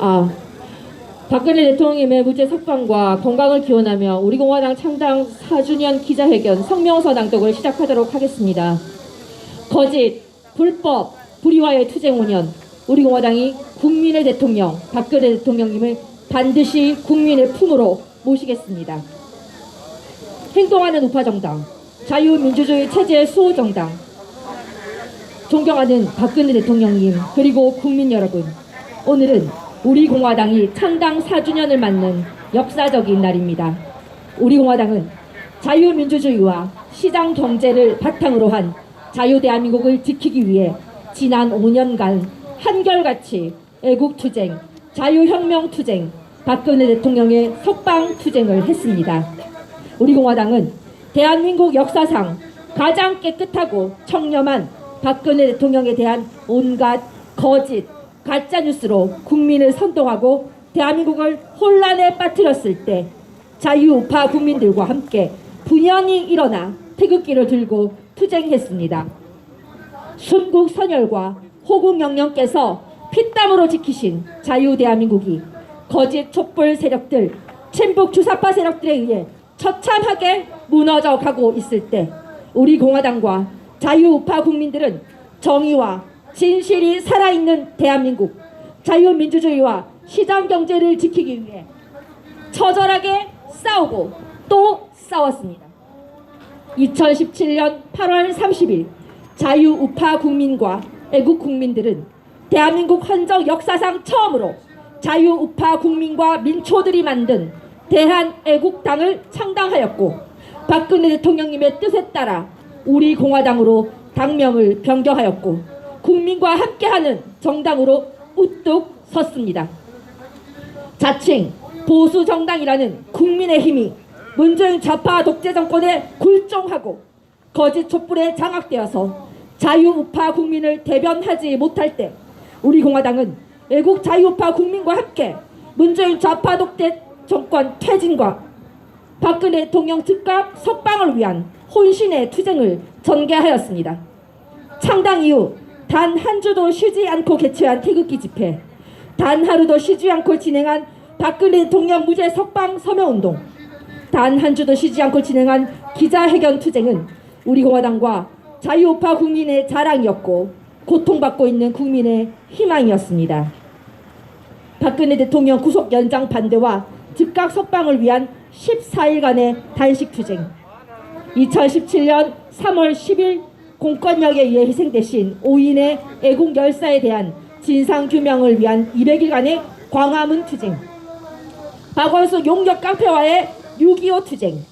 아, 박근혜 대통령님의 무죄 석방과 건강을 기원하며 우리 공화당 창당 4주년 기자회견 성명서 낭독을 시작하도록 하겠습니다. 거짓, 불법, 불의와의 투쟁 5년, 우리 공화당이 국민의 대통령 박근혜 대통령님을 반드시 국민의 품으로 모시겠습니다. 행동하는 우파정당, 자유민주주의 체제의 수호정당, 존경하는 박근혜 대통령님 그리고 국민 여러분, 오늘은 우리 공화당이 창당 4주년을 맞는 역사적인 날입니다. 우리 공화당은 자유민주주의와 시장 경제를 바탕으로 한 자유대한민국을 지키기 위해 지난 5년간 한결같이 애국투쟁, 자유혁명투쟁, 박근혜 대통령의 석방투쟁을 했습니다. 우리 공화당은 대한민국 역사상 가장 깨끗하고 청렴한 박근혜 대통령에 대한 온갖 거짓, 가짜뉴스로 국민을 선동하고 대한민국을 혼란에 빠뜨렸을 때 자유우파 국민들과 함께 분연히 일어나 태극기를 들고 투쟁했습니다. 순국 선열과 호국 영령께서 피땀으로 지키신 자유대한민국이 거짓 촛불 세력들, 친북 주사파 세력들에 의해 처참하게 무너져 가고 있을 때 우리 공화당과 자유우파 국민들은 정의와 진실이 살아있는 대한민국, 자유민주주의와 시장경제를 지키기 위해 처절하게 싸우고 또 싸웠습니다. 2017년 8월 30일 자유우파 국민과 애국국민들은 대한민국 헌정 역사상 처음으로 자유우파 국민과 민초들이 만든 대한애국당을 창당하였고, 박근혜 대통령님의 뜻에 따라 우리 공화당으로 당명을 변경하였고 국민과 함께하는 정당으로 우뚝 섰습니다. 자칭 보수정당이라는 국민의힘이 문재인 좌파 독재 정권에 굴종하고 거짓 촛불에 장악되어서 자유우파 국민을 대변하지 못할 때 우리 공화당은 애국 자유우파 국민과 함께 문재인 좌파 독재 정권 퇴진과 박근혜 대통령 즉각 석방을 위한 혼신의 투쟁을 전개하였습니다. 창당 이후 단 한 주도 쉬지 않고 개최한 태극기 집회, 단 하루도 쉬지 않고 진행한 박근혜 대통령 무죄 석방 서명운동, 단 한 주도 쉬지 않고 진행한 기자회견 투쟁은 우리 공화당과 자유우파 국민의 자랑이었고 고통받고 있는 국민의 희망이었습니다. 박근혜 대통령 구속 연장 반대와 즉각 석방을 위한 14일간의 단식 투쟁, 2017년 3월 10일 공권력에 의해 희생되신 5인의 애국 열사에 대한 진상규명을 위한 200일간의 광화문 투쟁, 박원순 용역 깡패와의 6.25 투쟁,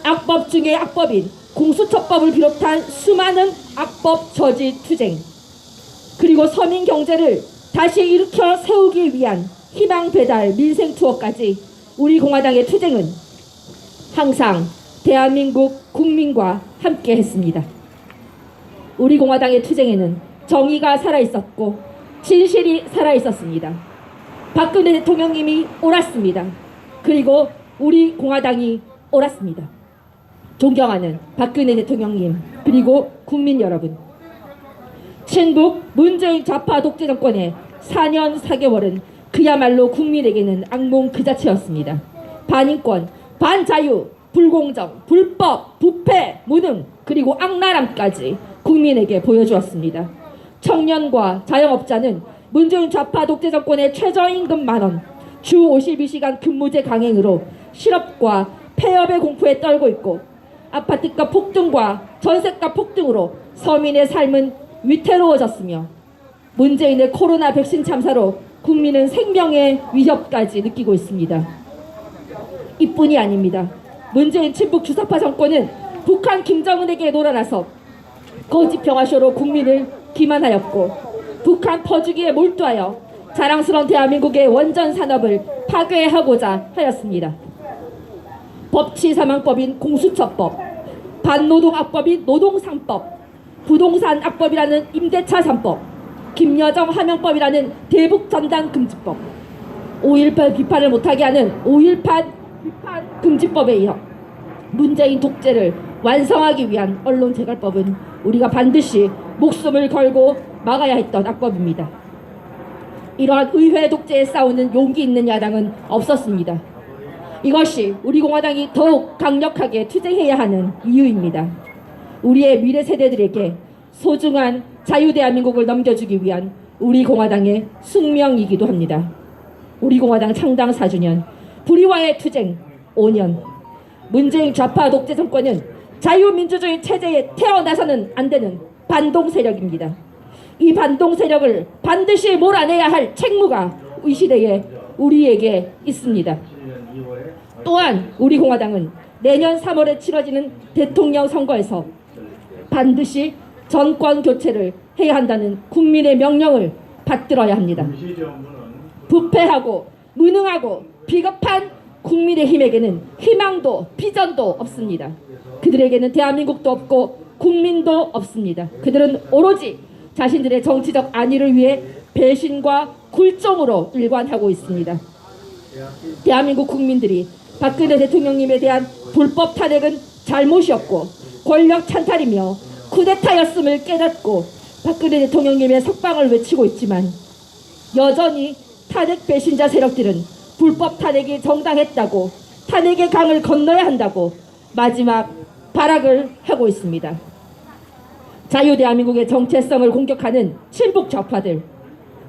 악법 중의 악법인 공수처법을 비롯한 수많은 악법 저지 투쟁, 그리고 서민 경제를 다시 일으켜 세우기 위한 희망 배달 민생 투어까지 우리 공화당의 투쟁은 항상 대한민국 국민과 함께 했습니다. 우리 공화당의 투쟁에는 정의가 살아있었고 진실이 살아있었습니다. 박근혜 대통령님이 옳았습니다. 그리고 우리 공화당이 옳았습니다. 존경하는 박근혜 대통령님 그리고 국민 여러분, 친북 문재인 좌파 독재 정권의 4년 4개월은 그야말로 국민에게는 악몽 그 자체였습니다. 반인권, 반자유, 불공정, 불법, 부패, 무능, 그리고 악랄함까지 국민에게 보여주었습니다. 청년과 자영업자는 문재인 좌파 독재 정권의 최저임금 만원, 주 52시간 근무제 강행으로 실업과 폐업의 공포에 떨고 있고, 아파트값 폭등과 전세값 폭등으로 서민의 삶은 위태로워졌으며, 문재인의 코로나 백신 참사로 국민은 생명의 위협까지 느끼고 있습니다. 이뿐이 아닙니다. 문재인 친북 주사파 정권은 북한 김정은에게 놀아나서 거짓 평화쇼로 국민을 기만하였고, 북한 퍼주기에 몰두하여 자랑스러운 대한민국의 원전 산업을 파괴하고자 하였습니다. 법치사망법인 공수처법, 반노동악법인 노동상법, 부동산 악법이라는 임대차 3법, 김여정 하명법이라는 대북전단금지법, 5.18 비판을 못하게 하는 5.18 비판 금지법에 이어 문재인 독재를 완성하기 위한 언론재갈법은 우리가 반드시 목숨을 걸고 막아야 했던 악법입니다. 이러한 의회 독재에 싸우는 용기 있는 야당은 없었습니다. 이것이 우리 공화당이 더욱 강력하게 투쟁해야 하는 이유입니다. 우리의 미래 세대들에게 소중한 자유대한민국을 넘겨주기 위한 우리 공화당의 숙명이기도 합니다. 우리 공화당 창당 4주년, 불의와의 투쟁 5년. 문재인 좌파 독재 정권은 자유민주주의 체제에 태어나서는 안 되는 반동 세력입니다. 이 반동 세력을 반드시 몰아내야 할 책무가 이 시대에 우리에게 있습니다. 또한 우리 공화당은 내년 3월에 치러지는 대통령 선거에서 반드시 정권 교체를 해야 한다는 국민의 명령을 받들어야 합니다. 부패하고 무능하고 비겁한 국민의힘에게는 희망도 비전도 없습니다. 그들에게는 대한민국도 없고 국민도 없습니다. 그들은 오로지 자신들의 정치적 안위를 위해 배신과 굴종으로 일관하고 있습니다. 대한민국 국민들이 박근혜 대통령님에 대한 불법 탄핵은 잘못이었고 권력 찬탈이며 쿠데타였음을 깨닫고 박근혜 대통령님의 석방을 외치고 있지만 여전히 탄핵 배신자 세력들은 불법 탄핵이 정당했다고 탄핵의 강을 건너야 한다고 마지막 발악을 하고 있습니다. 자유대한민국의 정체성을 공격하는 친북 좌파들,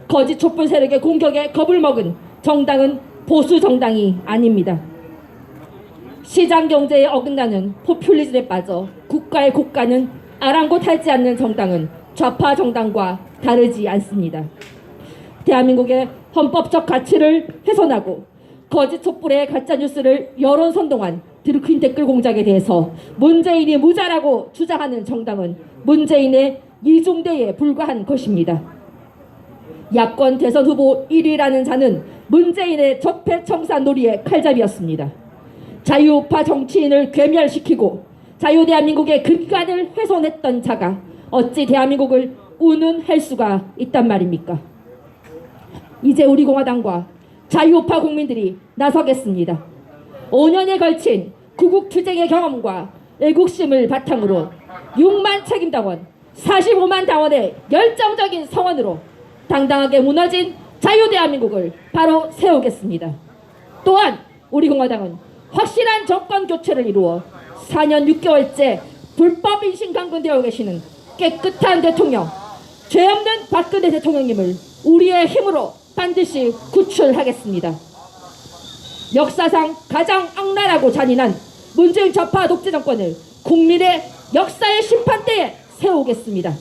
거짓 촛불 세력의 공격에 겁을 먹은 정당은 보수 정당이 아닙니다. 시장 경제에 어긋나는 포퓰리즘에 빠져 국가의 고가는 아랑곳하지 않는 정당은 좌파 정당과 다르지 않습니다. 대한민국의 헌법적 가치를 훼손하고 거짓 촛불의 가짜뉴스를 여론 선동한 드루킹 댓글 공작에 대해서 문재인이 무자라고 주장하는 정당은 문재인의 이중대에 불과한 것입니다. 야권 대선 후보 1위라는 자는 문재인의 적폐청산 놀이의 칼잡이였습니다. 자유우파 정치인을 괴멸시키고 자유대한민국의 근간을 훼손했던 자가 어찌 대한민국을 운운할 수가 있단 말입니까? 이제 우리 공화당과 자유우파 국민들이 나서겠습니다. 5년에 걸친 구국투쟁의 경험과 애국심을 바탕으로 6만 책임당원, 45만 당원의 열정적인 성원으로 당당하게 무너진 자유대한민국을 바로 세우겠습니다. 또한 우리 공화당은 확실한 정권 교체를 이루어 4년 6개월째 불법 인신 강근되어 계시는 깨끗한 대통령, 죄 없는 박근혜 대통령님을 우리의 힘으로 반드시 구출하겠습니다. 역사상 가장 악랄하고 잔인한 문재인 좌파 독재 정권을 국민의 역사의 심판대에 세우겠습니다.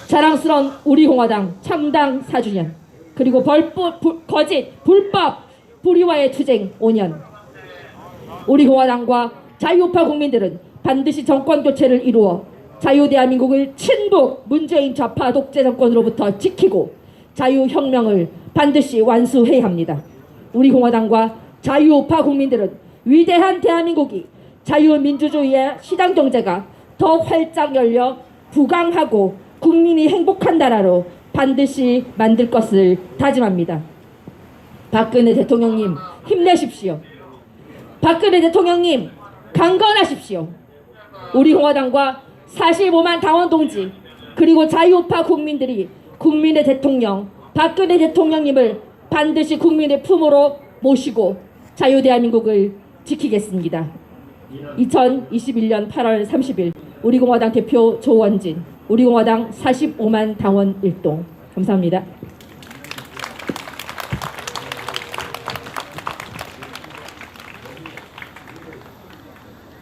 자랑스러운 우리 공화당 창당 4주년, 그리고 거짓, 불법, 불의와의 투쟁 5년. 우리 공화당과 자유우파 국민들은 반드시 정권 교체를 이루어 자유대한민국을 친북 문재인 좌파 독재 정권으로부터 지키고 자유혁명을 반드시 완수해야 합니다. 우리 공화당과 자유우파 국민들은 위대한 대한민국이 자유민주주의의 시장경제가 더 활짝 열려 부강하고 국민이 행복한 나라로 반드시 만들 것을 다짐합니다. 박근혜 대통령님 힘내십시오. 박근혜 대통령님 강건하십시오. 우리 공화당과 45만 당원 동지 그리고 자유우파 국민들이 국민의 대통령 박근혜 대통령님을 반드시 국민의 품으로 모시고 자유대한민국을 지키겠습니다. 2021년 8월 30일 우리공화당 대표 조원진, 우리공화당 45만 당원 일동. 감사합니다.